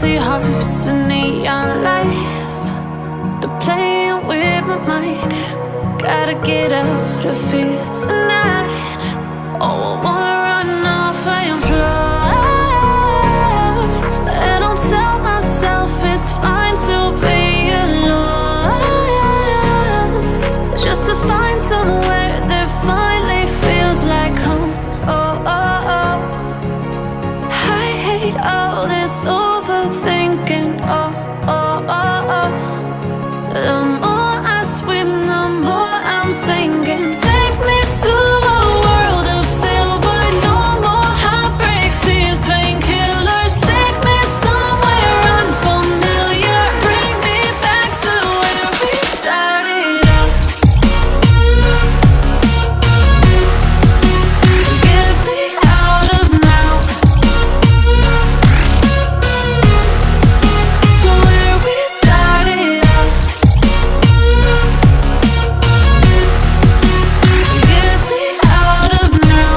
Empty hearts and neon lights, they're playing with my mind. Gotta get out of here tonight. Oh, I wanna run off and fly, and I'll tell myself it's fine to be alone, just to find somewhere that finally feels like home. Oh, oh, oh. I hate all this overthinking. Oh, oh, oh, oh. The more I swim, the more I'm sinking. Take me to a world of silver. No more heartbreaks, tears, painkillers. Take me somewhere unfamiliar. Bring me back to where we started out. Get me out of now, to where we started out. Get me out of now,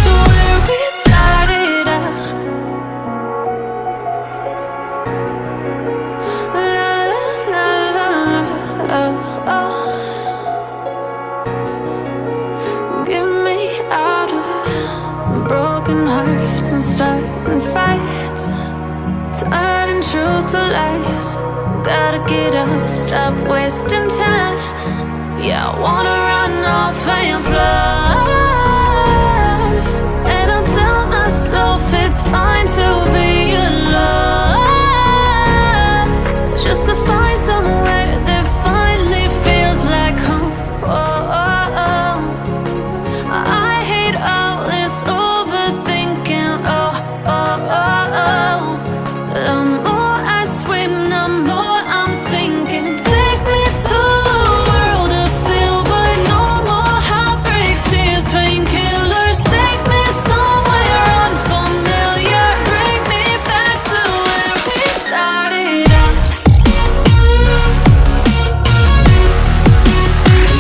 to where we started out. La la la la la, oh, oh. Get me out of broken hearts and starting fights, turning truth to lies. Gotta get up, stop wasting time. Yeah, I wanna run off and fly, and I'll tell myself it's fine to be alone, just to find somewhere that finally feels like home. Oh, oh, oh. I hate all this overthinking. Oh, oh, oh, oh. The more I swim, the more I'm sinking. Take me to a world of silver. No more heartbreaks, tears, painkillers. Take me somewhere unfamiliar. Bring me back to where we started out.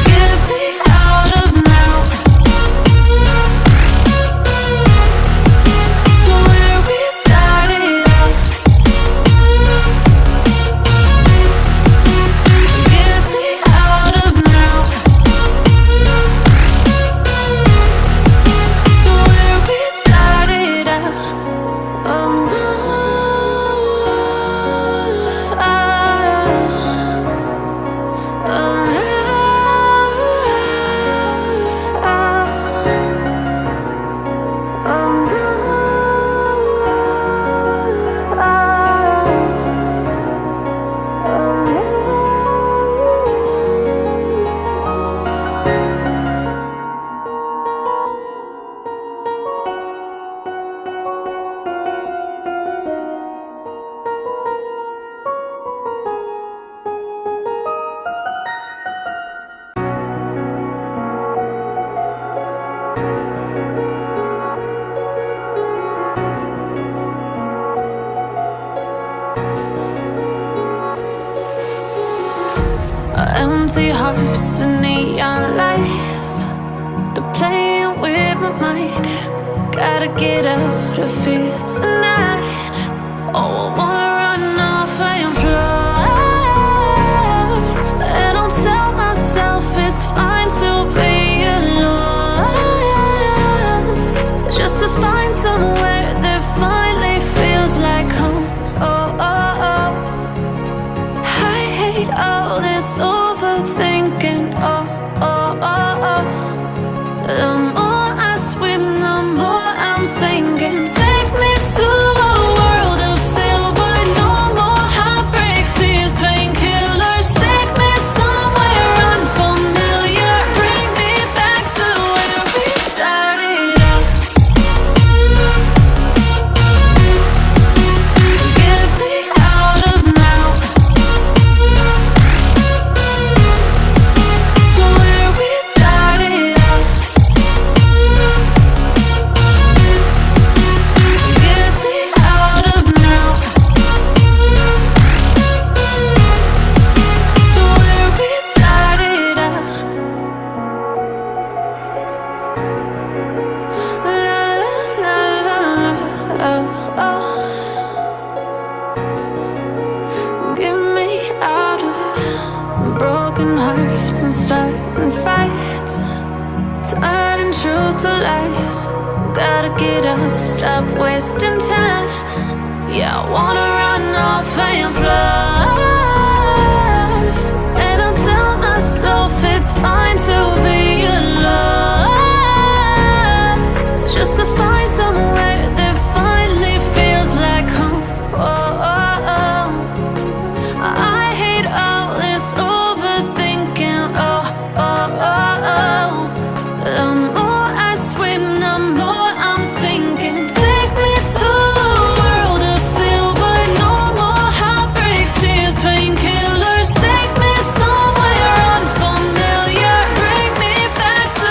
Get me out of now, to where we started out. Get me out of now, to where we started out. Oh no, oh Empty hearts and neon lights, they're playing with my mind. Gotta get out of here tonight. Oh, I wanna run off and fly, and I'll tell myself it's fine to be alone, just to find somewhere that finally feels like home. Oh, oh, oh. I hate all this overthinking. Oh, oh, oh, oh. The more I swim, the more I'm sinking. Take me focus. Gotta get up, stop wasting time. Yeah, I wanna run off and fly.